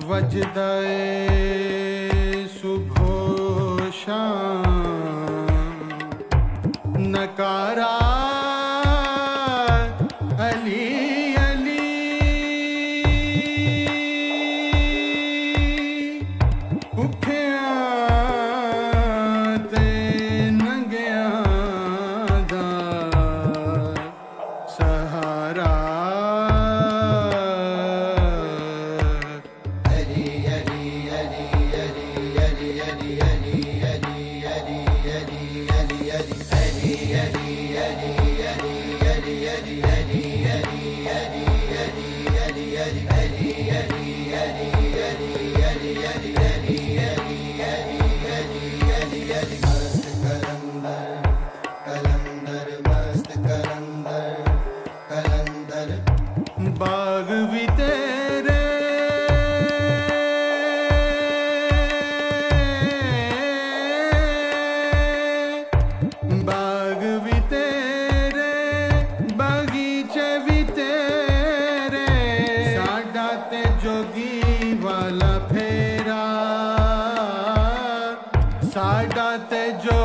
वजदा सुबह शाम नकारा अली अली भुखिया ते नंगिया दा सहारा बाग भी तेरे बाग भी तेरे बगीचे भी तेरे साडा ते जोगी वाला फेरा साडा ते जो